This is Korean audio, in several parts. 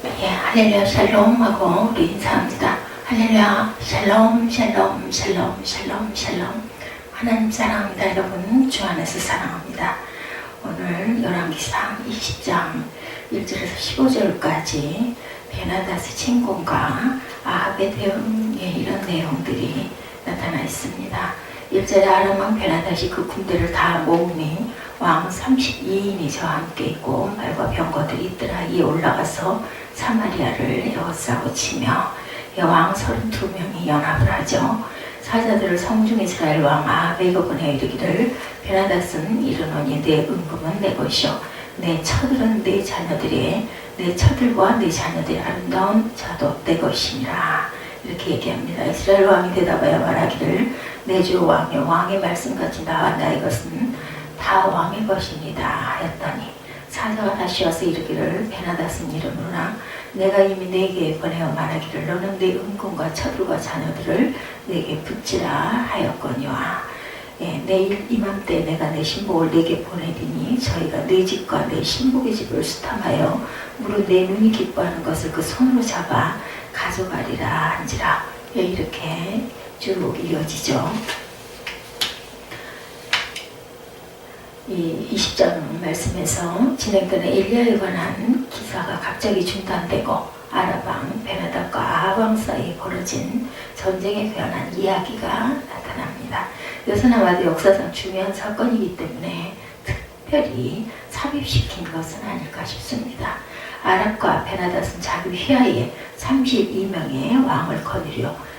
예, 할렐루야 샬롬 하고 우리 인사합니다. 할렐루야 샬롬 샬롬 샬롬 샬롬 샬롬. 하나님 사랑합니다. 여러분 주 안에서 사랑합니다. 오늘 열왕기상 20장 1절에서 15절까지 베나다스 침공과 아합의 대응에 이런 내용들이 나타나 있습니다. 1절에 아람 왕 베나다시 그 군대를 다 모으니 왕 32인이 저와 함께 있고 말과 병거들이 있더라. 이에 올라가서 사마리아를 에워싸고 치며 왕 32명이 연합을 하죠. 사자들을 성중 이스라엘 왕 아합에게 보내 이르기를 베나다스는 이르노니 내 은금은 내 것이요 내 처들은 내 자녀들의 내 처들과 내 자녀들의 아름다운 자도 내 것이니라. 이렇게 얘기합니다. 이스라엘 왕이 대답하여 말하기를 내 주 왕이여 왕의 말씀같이 나와 나의 것은 다 왕의 것입니다 하였더니 사자가 다시 와서 이르기를 베나다스는 이르노라 내가 이미 네게 보내어 말하기를 너는 내 은금과 처들과 자녀들을 내게 붙지라 하였거니와 내일 이맘때 내가 내 신복을 내게 보내리니 저희가 내 집과 내 신복의 집을 수탐하여 무릇 내 눈이 기뻐하는 것을 그 손으로 잡아 가져가리라 한지라. 이렇게 쭉 이어지죠. 이 20장 말씀에서 진행되는 엘리야에 관한 기사가 갑자기 중단되고 아랍왕 베나답과 아합왕 사이에 벌어진 전쟁에 관한 이야기가 나타납니다. 여서나마도 역사상 중요한 사건이기 때문에 특별히 삽입시킨 것은 아닐까 싶습니다. 아랍과 베나닷은 자기 휘하에 32명의 왕을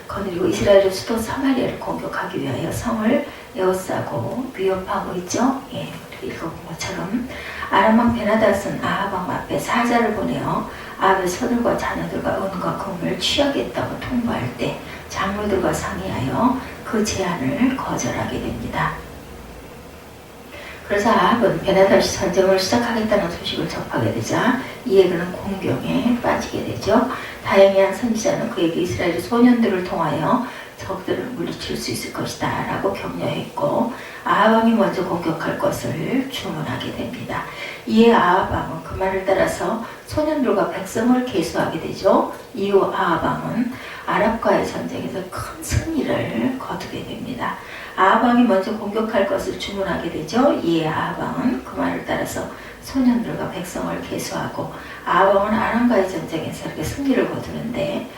거느리고 이스라엘의 수도 사마리아를 공격하기 위하여 성을 에워싸고 위협하고 있죠. 우리 읽어본 것처럼 아람왕 베나닷은 아합왕 앞에 사자를 보내어 아합의 서들과 자녀들과 은과 금을 취하겠다고 통보할 때 장로들과 상의하여 그 제안을 거절하게 됩니다. 그래서 아합은 베나닷이 전쟁을 시작하겠다는 소식을 접하게 되자 이에 그는 공경에 빠지게 되죠. 다행히 한 선지자는 그에게 이스라엘의 소년들을 통하여 적들을 물리칠 수 있을 것이다 라고 격려했고 아합왕이 먼저 공격할 것을 주문하게 됩니다. 이에 아합왕은 그 말을 따라서 소년들과 백성을 계수하게 되죠. 이후 아합왕은 아랍과의 전쟁에서 큰 승리를 거두게 됩니다. 아합왕이 먼저 공격할 것을 주문하게 되죠. 이에 아합왕은 그 말을 따라서 소년들과 백성을 계수하고 아합왕은 아람과의 전쟁에서 이렇게 승리를 거두는데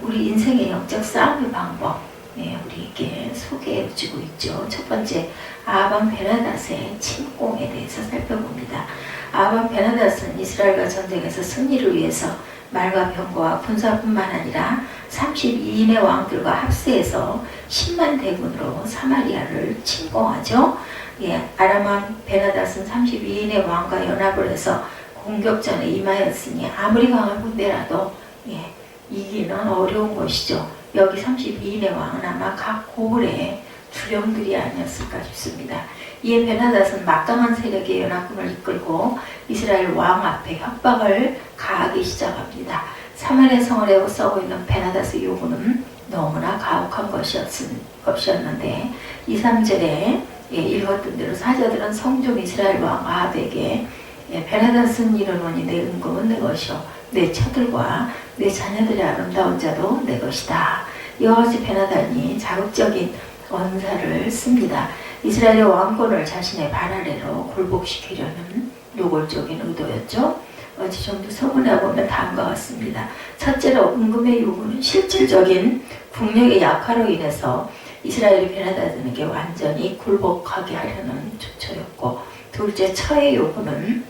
우리 인생의 영적 싸움의 방법 우리에게 소개해주고 있죠. 첫 번째 아합왕 베나닷의 침공에 대해서 살펴봅니다. 아합왕 베나닷은 이스라엘과 전쟁에서 승리를 위해서 말과 병거와 군사뿐만 아니라 32인의 왕들과 합세해서 10만 대군으로 사마리아를 침공하죠. 아람왕 베나닷은 32인의 왕과 연합을 해서 공격전에 임하였으니 아무리 강한 군대라도 이기는 어려운 것이죠. 여기 32인의 왕은 아마 각 고을의 주령들이 아니었을까 싶습니다. 이에 베나닷은 막강한 세력의 연합군을 이끌고 이스라엘 왕 앞에 협박을 가하기 시작합니다. 사마리아 성을 에워싸고 있는 베나닷의 요구는 너무나 가혹한 것이었는데 2, 3절에 읽었던 대로 사자들은 성중 이스라엘 왕 아합에게 베나닷은 이르노니 내 은금은 내 것이요 내 처들과 내 자녀들의 아름다운 자도 내 것이다. 이와 같이 베나닷이 자극적인 언사를 씁니다. 이스라엘의 왕권을 자신의 발 아래로 굴복시키려는 노골적인 의도였죠. 어찌 좀 더 서문해 보면 다음과 같습니다. 첫째로 은금의 요구는 실질적인 국력의 약화로 인해서 이스라엘이 베나닷에게 완전히 굴복하게 하려는 조처였고, 둘째 처의 요구는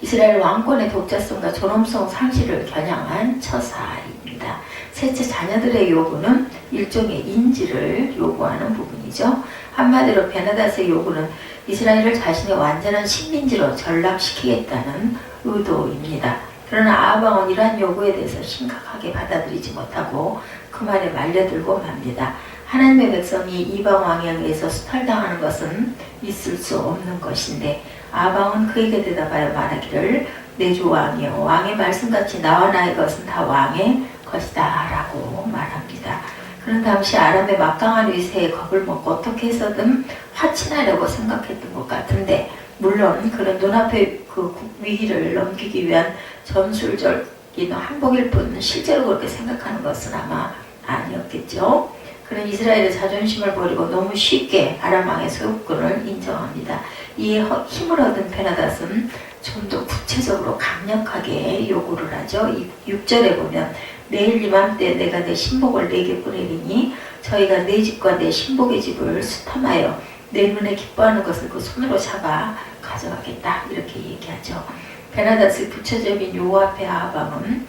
이스라엘 왕권의 독자성과 존엄성 상실을 겨냥한 처사입니다. 셋째 자녀들의 요구는 일종의 인지를 요구하는 부분이죠. 한마디로 베나닷의 요구는 이스라엘을 자신의 완전한 식민지로 전락시키겠다는 의도입니다. 그러나 아합왕은 이러한 요구에 대해서 심각하게 받아들이지 못하고 그 말에 말려들고 맙니다. 하나님의 백성이 이방 왕에 의해서 수탈당하는 것은 있을 수 없는 것인데 아합왕은 그에게 대답하여 말하기를 내 주 왕이여 왕의 말씀같이 나와 나의 것은 다 왕의 것이다 라고 말합니다. 그런 당시 아람의 막강한 위세에 겁을 먹고 어떻게 해서든 화친하려고 생각했던 것 같은데 물론 그런 눈앞의 그 위기를 넘기기 위한 전술적인 항복일 뿐 실제로 그렇게 생각하는 것은 아마 아니었겠죠. 그는 이스라엘의 자존심을 버리고 너무 쉽게 아람 왕의 소유권을 인정합니다. 이에 힘을 얻은 베나닷은 좀 더 구체적으로 강력하게 요구를 하죠. 6절에 보면 내일 이맘때 내가 내 신복을 내게 보내리니 저희가 내 집과 내 신복의 집을 수탐하여 내 눈에 기뻐하는 것을 그 손으로 잡아 가져가겠다 이렇게 얘기하죠. 베나닷의 구체적인 요구 앞에 아합 왕은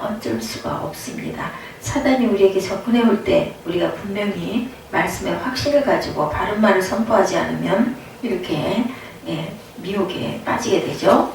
어쩔 수가 없습니다. 사단이 우리에게 접근해 올 때 우리가 분명히 말씀에 확신을 가지고 바른 말을 선포하지 않으면 이렇게 미혹에 빠지게 되죠.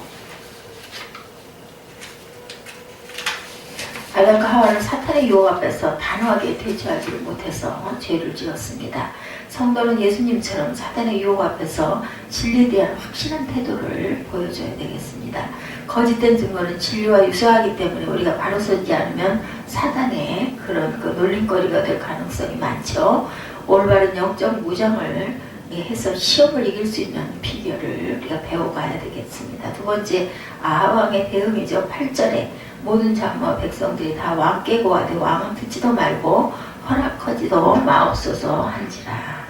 아담과 하와는 사탄의 유혹 앞에서 단호하게 대처하지를 못해서 죄를 지었습니다. 성도는 예수님처럼 사탄의 유혹 앞에서 진리에 대한 확실한 태도를 보여줘야 되겠습니다. 거짓된 증거는 진리와 유사하기 때문에 우리가 바로 서지 않으면 사단의 그런 놀림거리가 될 가능성이 많죠. 올바른 영적 무장을 해서 시험을 이길 수 있는 비결을 우리가 배워가야 되겠습니다. 두 번째, 아합 왕의 대응이죠. 8절에 모든 장로와 백성들이 다 왕께 고하되 왕은 듣지도 말고 허락하지도 마옵소서 한지라.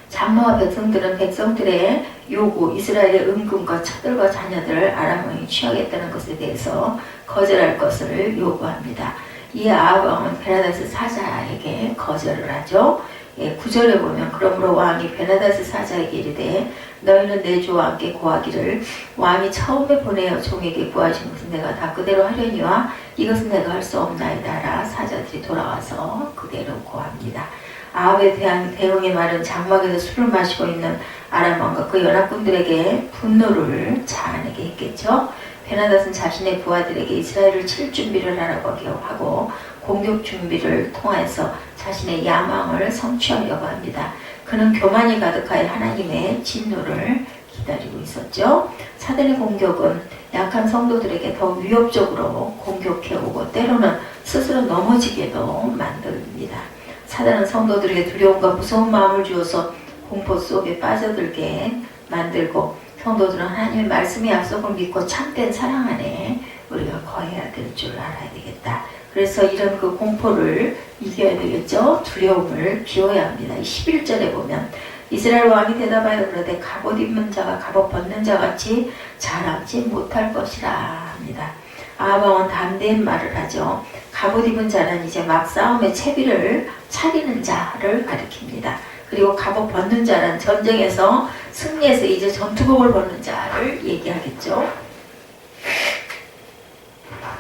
장로와 백성들은 백성들의 요구, 이스라엘의 은금과 처들과 자녀들을 아람 왕이 취하겠다는 것에 대해서 거절할 것을 요구합니다. 이에 아합 왕은 베나닷의 사자에게 거절을 하죠. 9절에 보면 그러므로 왕이 베나닷의 사자에게 이르되 너희는 내 주 왕께 고하기를 왕이 처음에 보내어 종에게 구하신 것은 내가 다 그대로 하려니와 이것은 내가 할 수 없나이다라. 사자들이 돌아와서 그대로 고합니다. 아합에 대한 대응의 말은 장막에서 술을 마시고 있는 아람 왕과 그 연합군들에게 분노를 자아내게 했겠죠. 베나닷은 자신의 부하들에게 이스라엘을 칠 준비를 하라고 하고 공격 준비를 통해서 자신의 야망을 성취하려고 합니다. 그는 교만이 가득하여 하나님의 진노를 기다리고 있었죠. 사단의 공격은 약한 성도들에게 더 위협적으로 공격해오고 때로는 스스로 넘어지게도 만듭니다. 사단은 성도들에게 두려움과 무서운 마음을 주어서 공포 속에 빠져들게 만들고 성도들은 하나님의 말씀의 약속을 믿고 참된 사랑 안에 우리가 거해야 될 줄 알아야 되겠다. 그래서 이런 그 공포를 이겨야 되겠죠. 두려움을 비워야 합니다. 11절에 보면 이스라엘 왕이 대답하여 그러되 갑옷 입는 자가 갑옷 벗는 자 같이 자랑지 못할 것이라 합니다. 아합 왕은 담대한 말을 하죠. 갑옷 입은 자는 이제 막 싸움의 채비를 차리는 자를 가리킵니다. 그리고 갑옷 벗는 자는 전쟁에서 승리해서 이제 전투복을 벗는 자를 얘기하겠죠.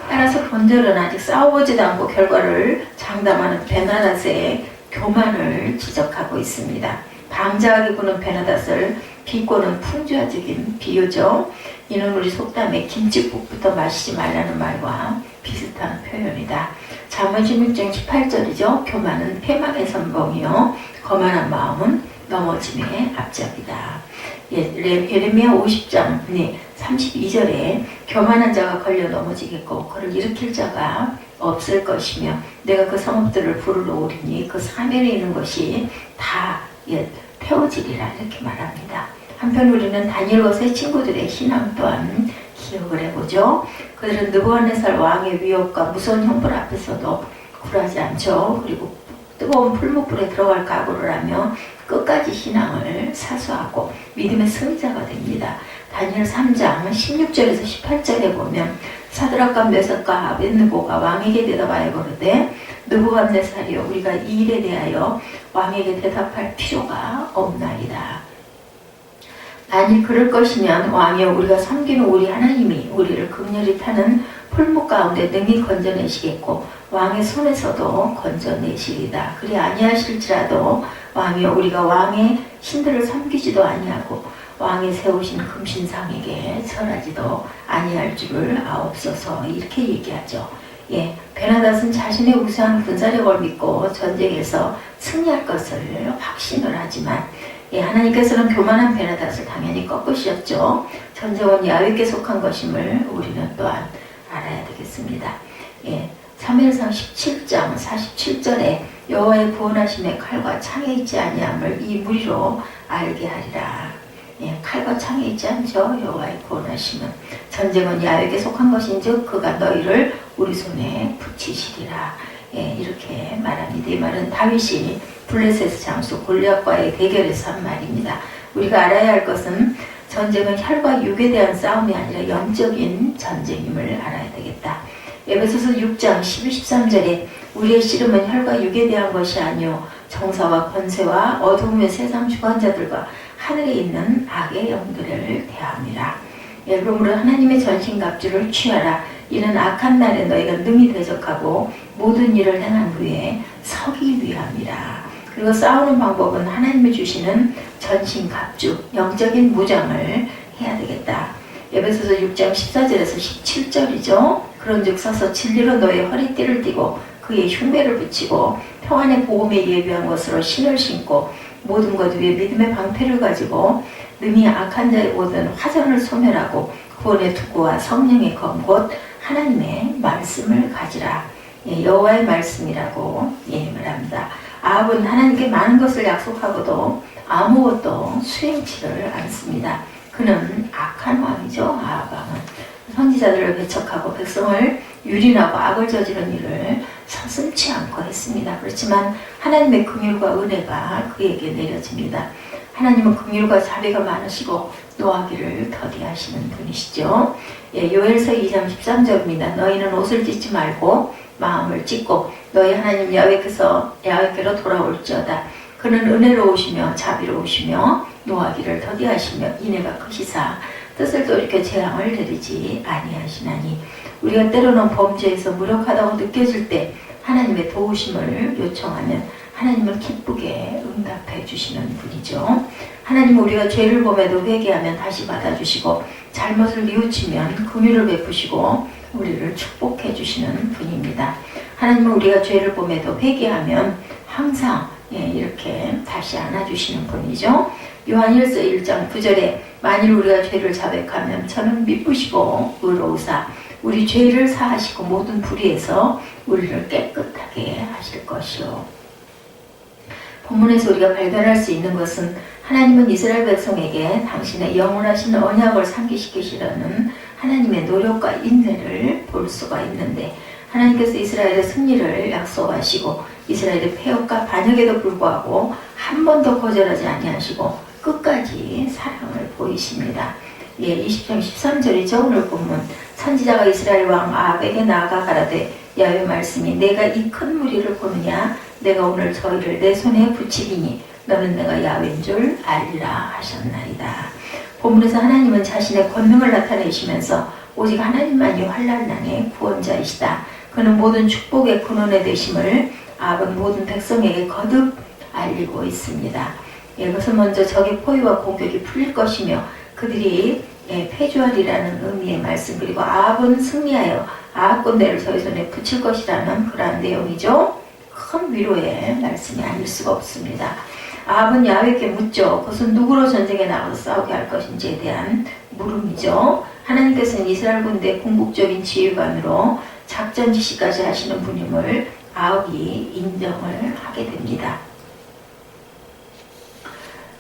따라서 본절은 아직 싸워보지도 않고 결과를 장담하는 베나닷의 교만을 지적하고 있습니다. 방자하게 구는 베나닷을 비꼬는 풍자적인 비유죠. 이는 우리 속담에 김치국부터 마시지 말라는 말과 비슷한 표현이다. 잠언 16장 18절이죠. 교만은 패망의 선봉이요 거만한 마음은 넘어짐의 앞잡이다. 예레미야 50장 32절에 교만한 자가 걸려 넘어지겠고 그를 일으킬 자가 없을 것이며 내가 그 성읍들을 불을 놓으리니 그 사면에 있는 것이 다 태워지리라 이렇게 말합니다. 한편 우리는 다니엘과 세 친구들의 신앙 또한 기억을 해보죠. 그들은 느부갓네살 왕의 위협과 무서운 형벌 앞에서도 굴하지 않죠. 그리고 뜨거운 풀무불에 들어갈 각오를 하며 끝까지 신앙을 사수하고 믿음의 승자가 됩니다. 다니엘 3장 16절에서 18절에 보면 사드락과 메삭과 아벳느고가 왕에게 대답하여 그러되 느부갓네살이여 우리가 이 일에 대하여 왕에게 대답할 필요가 없나이다. 만일 그럴 것이면 왕이여 우리가 섬기는 우리 하나님이 우리를 극렬히 타는 풀무 가운데 능히 건져내시겠고 왕의 손에서도 건져내시리다. 그리 아니하실지라도 왕이여 우리가 왕의 신들을 섬기지도 아니하고 왕이 세우신 금신상에게 절하지도 아니할 줄을 아옵소서 이렇게 얘기하죠. 베나닷은 자신의 우수한 군사력을 믿고 전쟁에서 승리할 것을 확신을 하지만 하나님께서는 교만한 베나닷을 당연히 꺾으셨죠. 전쟁은 야훼께 속한 것임을 우리는 또한 알아야 되겠습니다. 사무엘상 17장 47절에 여호와의 구원하심의 칼과 창에 있지 아니함을 이 무리로 알게 하리라. 칼과 창에 있지 않죠. 여호와의 구원하심은. 전쟁은 야훼에게 속한 것인즉 그가 너희를 우리 손에 붙이시리라. 이렇게 말합니다. 이 말은 다윗이 블레셋 장수 골리앗과의 대결에서 한 말입니다. 우리가 알아야 할 것은 전쟁은 혈과 육에 대한 싸움이 아니라 영적인 전쟁임을 알아야 되겠다. 에베소서 6장 12, 13절에 우리의 씨름은 혈과 육에 대한 것이 아니요 정사와 권세와 어두움의 세상 주관자들과 하늘에 있는 악의 영들을 대함이라. 그러므로 하나님의 전신갑주를 취하라. 이는 악한 날에 너희가 능히 대적하고 모든 일을 행한 후에 서기 위함이라. 그리고 싸우는 방법은 하나님이 주시는 전신갑주, 영적인 무장을 해야 되겠다. 에베소서 6장 14절에서 17절이죠. 그런즉 서서 진리로 너의 허리띠를 띠고 그의 흉배를 붙이고 평안의 복음에 예비한 것으로 신을 신고 모든 것 위에 믿음의 방패를 가지고 능히 악한 자의 모든 화전을 소멸하고 구원의 투구와 성령의 검 곧 하나님의 말씀을 가지라. 여호와의 말씀이라고 말합니다. 아합은 하나님께 많은 것을 약속하고도 아무것도 수행치를 않습니다. 그는 악한 왕이죠. 아합 왕은 선지자들을 배척하고 백성을 유린하고 악을 저지른 일을 서슴지 않고 했습니다. 그렇지만 하나님의 긍휼과 은혜가 그에게 내려집니다. 하나님은 긍휼과 자비가 많으시고 노하기를 더디하시는 분이시죠. 요엘서 2장 13절입니다. 너희는 옷을 찢지 말고 마음을 찢고 너희 하나님 야훼께로 돌아올지어다. 그는 은혜로우시며 자비로우시며 노하기를 더디하시며 인애가 크시사 뜻을 돌이켜 재앙을 내리지 아니하시나니. 우리가 때로는 범죄에서 무력하다고 느껴질 때 하나님의 도우심을 요청하면 하나님은 기쁘게 응답해 주시는 분이죠. 하나님은 우리가 죄를 범해도 회개하면 다시 받아주시고 잘못을 뉘우치면 긍휼을 베푸시고 우리를 축복해 주시는 분입니다. 하나님은 우리가 죄를 범해도 회개하면 항상 이렇게 다시 안아주시는 분이죠. 요한 1장 9절에 만일 우리가 죄를 자백하면 저는 미쁘시고 의로우사 우리 죄를 사하시고 모든 불의에서 우리를 깨끗하게 하실 것이요. 본문에서 우리가 발견할 수 있는 것은 하나님은 이스라엘 백성에게 당신의 영원하신 언약을 상기시키시려는 하나님의 노력과 인내를 볼 수가 있는데 하나님께서 이스라엘의 승리를 약속하시고 이스라엘의 폐역과 반역에도 불구하고 한 번도 거절하지 아니하시고 끝까지 사랑을 보이십니다. 20장 13절이죠. 오늘 본문 선지자가 이스라엘 왕 아합에게 나아가 가라되 야훼의 말씀이 내가 이 큰 무리를 보느냐 내가 오늘 저희를 내 손에 붙이리니 너는 내가 야훼인 줄 알리라 하셨나이다. 본문에서 하나님은 자신의 권능을 나타내시면서 오직 하나님만이 환난난의 구원자이시다. 그는 모든 축복의 근원에 되심을 아합은 모든 백성에게 거듭 알리고 있습니다. 그것은 먼저 적의 포위와 공격이 풀릴 것이며 그들이 패주하리라는 의미의 말씀, 그리고 아합은 승리하여 아합 군대를 저희 손에 붙일 것이라는 그러한 내용이죠. 큰 위로의 말씀이 아닐 수가 없습니다. 아합은 야훼께 묻죠. 그것은 누구로 전쟁에 나가서 싸우게 할 것인지에 대한 물음이죠. 하나님께서는 이스라엘 군대의 궁극적인 지휘관으로 작전 지시까지 하시는 분임을 아합이 인정을 하게 됩니다.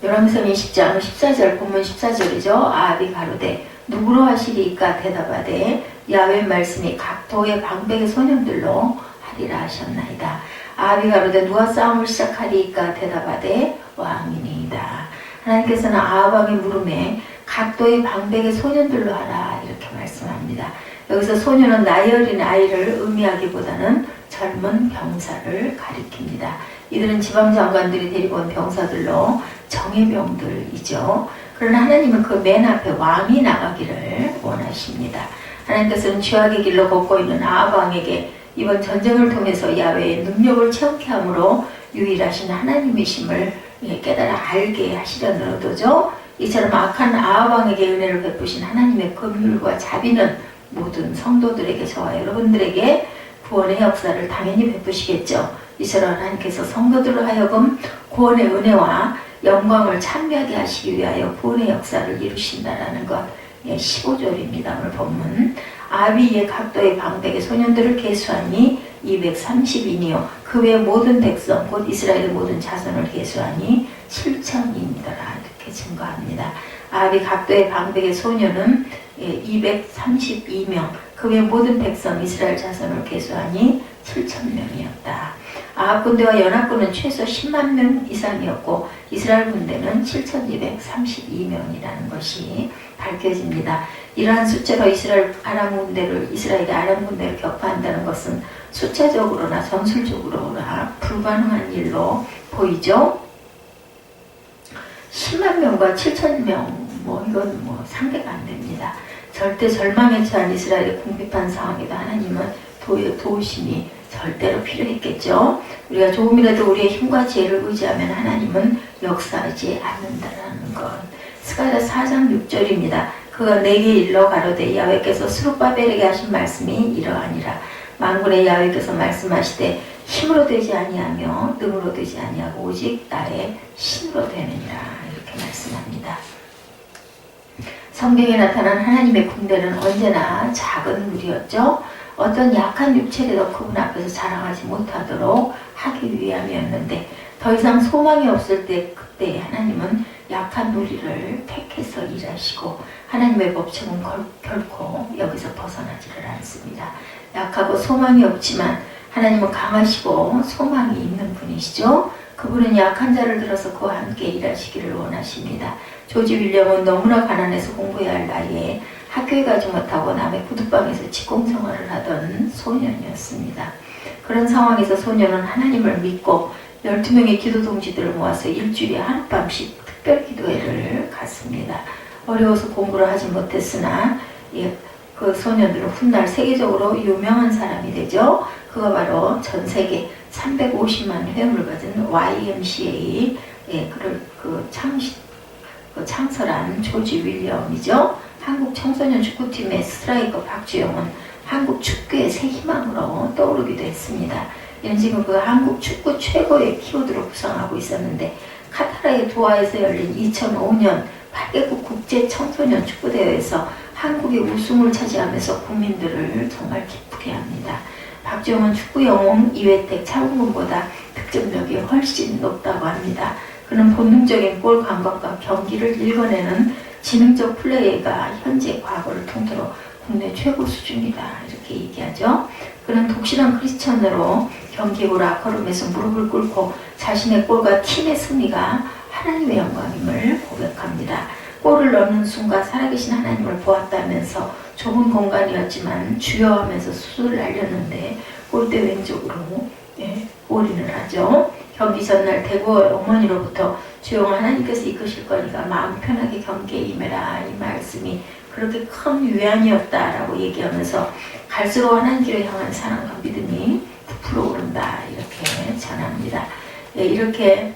요람서 20장 14절 본문 14절이죠. 아합이 가로되 누구로 하시리이까 대답하되 야훼 말씀이 각 도의 방백의 소년들로 하리라 하셨나이다. 아합이 가로되 누가 싸움을 시작하리이까 대답하되 왕이니이다. 하나님께서는 아합 왕의 물음에 각 도의 방백의 소년들로 하라 이렇게 말씀합니다. 여기서 소년은 나이 어린 아이를 의미하기보다는 젊은 병사를 가리킵니다. 이들은 지방장관들이 데리고 온 병사들로 정예병들이죠. 그러나 하나님은 그 맨 앞에 왕이 나가기를 원하십니다. 하나님께서는 죄악의 길로 걷고 있는 아합 왕에게 이번 전쟁을 통해서 야훼의 능력을 체험케 함으로 유일하신 하나님이심을 깨달아 알게 하시려는 의도죠. 이처럼 악한 아합 왕에게 은혜를 베푸신 하나님의 긍휼과 자비는 모든 성도들에게 저와 여러분들에게 구원의 역사를 당연히 베푸시겠죠. 이처럼 하나님께서 성도들로 하여금 구원의 은혜와 영광을 찬미하게 하시기 위하여 구원의 역사를 이루신다라는 것. 15절입니다. 오늘 본문. 아합이 이에 각도의 방백의 소년들을 계수하니 230인이요 그 외 모든 백성 곧 이스라엘의 모든 자손을 계수하니 7,000인이더라 이렇게 증거합니다. 아합이 각도의 방백의 소녀는 232명, 그 외 모든 백성 이스라엘 자손을 계수하니 7,000명이었다. 아합 군대와 연합군은 최소 10만 명 이상이었고 이스라엘 군대는 7,232명이라는 것이 밝혀집니다. 이러한 숫자로 이스라엘이 아람 군대를 격파한다는 것은 숫자적으로나 전술적으로나 불가능한 일로 보이죠. 10만 명과 7,000명, 이건 상대가 안 됩니다. 절대 절망에 처한 이스라엘의 궁핍한 상황에도 하나님은 도우심이 절대로 필요했겠죠. 우리가 조금이라도 우리의 힘과 지혜를 의지하면 하나님은 역사하지 않는다라는 것. 스가랴 4장 6절입니다. 그가 내게 일러 가로되 야훼께서 스룹바벨에게 하신 말씀이 이러하니라. 만군의 야훼께서 말씀하시되 힘으로 되지 아니하며 능으로 되지 아니하고 오직 나의 신으로 되느니라. 이렇게 말씀합니다. 성경에 나타난 하나님의 군대는 언제나 작은 무리였죠. 어떤 약한 육체라도 그분 앞에서 자랑하지 못하도록 하기 위함이었는데 더 이상 소망이 없을 때 그때 하나님은 약한 무리를 택해서 일하시고 하나님의 법칙은 결코 여기서 벗어나지를 않습니다. 약하고 소망이 없지만 하나님은 강하시고 소망이 있는 분이시죠. 그분은 약한 자를 들어서 그와 함께 일하시기를 원하십니다. 조지 윌리엄은 너무나 가난해서 공부해야 할 나이에 학교에 가지 못하고 남의 구두방에서 직공생활을 하던 소년이었습니다. 그런 상황에서 소년은 하나님을 믿고 12명의 기도 동지들을 모아서 일주일에 하룻밤씩 특별 기도회를 갔습니다. 어려워서 공부를 하지 못했으나 그 소년들은 훗날 세계적으로 유명한 사람이 되죠. 그가 바로 전 세계 350만 회원을 가진 YMCA 그를 창설한 조지 윌리엄이죠. 한국 청소년 축구팀의 스트라이커 박주영은 한국 축구의 새 희망으로 떠오르기도 했습니다. 이는 지금 그 한국 축구 최고의 키워드로 구성하고 있었는데 카타르의 도하에서 열린 2005년 8개국 국제 청소년 축구대회에서 한국의 우승을 차지하면서 국민들을 정말 기쁘게 합니다. 박주영은 축구 영웅 이회택 차범근보다 득점력이 훨씬 높다고 합니다. 그는 본능적인 골 감각과 경기를 읽어내는 지능적 플레이가 현재 과거를 통틀어 국내 최고 수준이다 이렇게 얘기하죠. 그는 독실한 크리스천으로 경기 후 라커룸에서 무릎을 꿇고 자신의 골과 팀의 승리가 하나님의 영광임을 고백합니다. 골을 넣는 순간 살아계신 하나님을 보았다면서 좁은 공간이었지만 주여 하면서 수술을 날렸는데 골대 왼쪽으로 올인을 하죠. 경기 전날 대구의 어머니로부터 주여 하나님께서 이끄실 거니까 마음 편하게 경기에 임해라 이 말씀이 그렇게 큰 위안이었다라고 얘기하면서 갈수록 하나님께로 향한 사랑과 믿음이 부풀어 오른다 이렇게 전합니다. 이렇게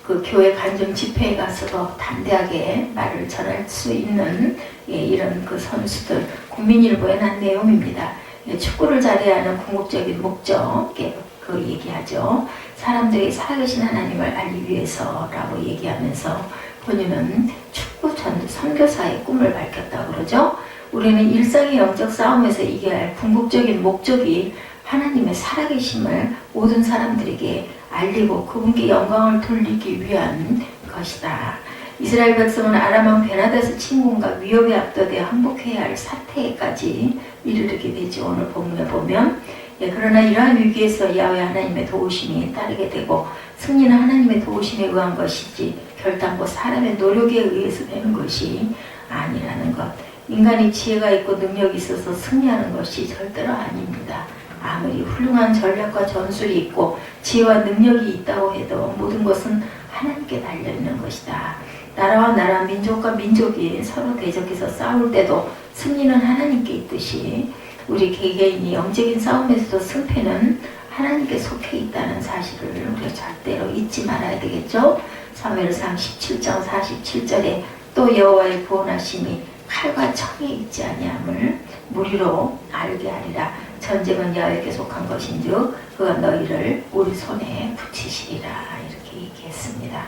그 교회 간증 집회에 가서도 담대하게 말을 전할 수 있는 이런 그 선수들 국민일보에 난 내용입니다. 축구를 잘해야 하는 궁극적인 목적 그 얘기하죠. 사람들이 살아계신 하나님을 알기 위해서라고 얘기하면서 본인은 축구 선교사의 꿈을 밝혔다고 그러죠. 우리는 일상의 영적 싸움에서 이겨야 할 궁극적인 목적이 하나님의 살아계심을 모든 사람들에게 알리고 그분께 영광을 돌리기 위한 것이다. 이스라엘 백성은 아람왕 베나다스 침공과 위협에 압도되어 항복해야 할 사태까지 이르게 되죠. 오늘 본문에 보면 그러나 이러한 위기에서 야훼 하나님의 도우심이 따르게 되고 승리는 하나님의 도우심에 의한 것이지 결단코 사람의 노력에 의해서 되는 것이 아니라는 것. 인간이 지혜가 있고 능력이 있어서 승리하는 것이 절대로 아닙니다. 아무리 훌륭한 전략과 전술이 있고 지혜와 능력이 있다고 해도 모든 것은 하나님께 달려있는 것이다. 나라와 나라, 민족과 민족이 서로 대적해서 싸울 때도 승리는 하나님께 있듯이 우리 개개인이 영적인 싸움에서도 승패는 하나님께 속해 있다는 사실을 우리가 절대로 잊지 말아야 되겠죠. 사무엘상 17장 47절에 또 여호와의 구원하심이 칼과 청에 있지 아니함을 무리로 알게 하리라. 전쟁은 야훼에게 속한 것인즉 그가 너희를 우리 손에 붙이시리라 이렇게 얘기했습니다.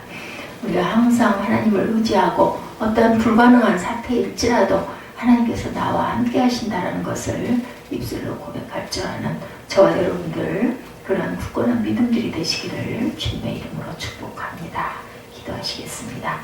우리가 항상 하나님을 의지하고 어떤 불가능한 사태일지라도 하나님께서 나와 함께 하신다는 것을 입술로 고백할 줄 아는 저와 여러분들 그런 굳건한 믿음들이 되시기를 주님의 이름으로 축복합니다. 기도하시겠습니다.